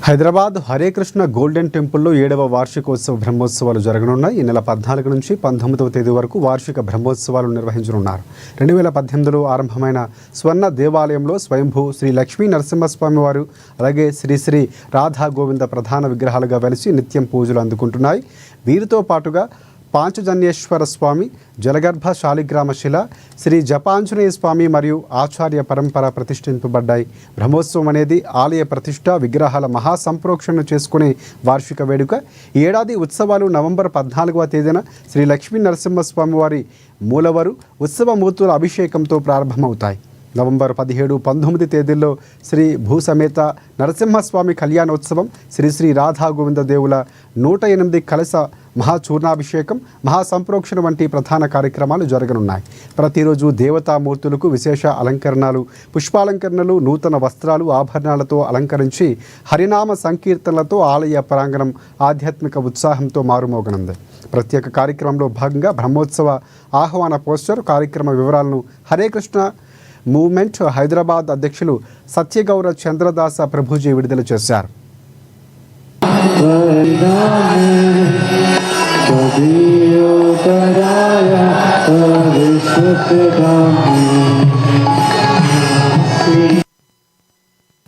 Hyderabad Hare Krishna golden టెంపుల్లో 7వ వార్షికోత్సవ బ్రహ్మోత్సవాలు జరగనున్నాయి. ఈ నెల 14 నుంచి 19వ తేదీ వరకు వార్షిక బ్రహ్మోత్సవాలు నిర్వహించనున్నారు. 2018లో ఆరంభమైన స్వర్ణ దేవాలయంలో స్వయంభూ శ్రీ లక్ష్మీ నరసింహస్వామి వారు అలాగే శ్రీ శ్రీ రాధా గోవింద ప్రధాన విగ్రహాలుగా వెలిసి నిత్యం పూజలు అందుకుంటున్నాయి. వీరితో పాటుగా పాంచజన్యేశ్వర స్వామి, జలగర్భ శాలిగ్రామ శిల, శ్రీ జపాంజనేయ స్వామి మరియు ఆచార్య పరంపర ప్రతిష్ఠింపబడ్డాయి. బ్రహ్మోత్సవం అనేది ఆలయ ప్రతిష్ట విగ్రహాల మహాసంప్రోక్షణను చేసుకునే వార్షిక వేడుక. ఈ ఏడాది ఉత్సవాలు నవంబర్ 14వ తేదీన శ్రీ లక్ష్మీ నరసింహస్వామి వారి మూలవరు ఉత్సవమూర్తుల అభిషేకంతో ప్రారంభమవుతాయి. నవంబర్ 17, 19 తేదీల్లో శ్రీ భూసమేత నరసింహస్వామి కళ్యాణోత్సవం, శ్రీ శ్రీ రాధా గోవింద దేవుల 108 కలశ మహాచూర్ణాభిషేకం, మహాసంప్రోక్షణ వంటి ప్రధాన కార్యక్రమాలు జరగనున్నాయి. ప్రతిరోజు దేవతామూర్తులకు విశేష అలంకరణలు, పుష్పాలంకరణలు, నూతన వస్త్రాలు, ఆభరణాలతో అలంకరించి హరినామ సంకీర్తనలతో ఆలయ ప్రాంగణం ఆధ్యాత్మిక ఉత్సాహంతో మారుమోగనుంది. ప్రత్యేక కార్యక్రమంలో భాగంగా బ్రహ్మోత్సవ ఆహ్వాన పోస్టర్, కార్యక్రమ వివరాలను హరే కృష్ణ మూవ్మెంట్ హైదరాబాద్ అధ్యక్షులు సత్యగౌర చంద్రదాస ప్రభుజీ విడుదల చేశారు. Kadiyo Taraya Kavishwatagaya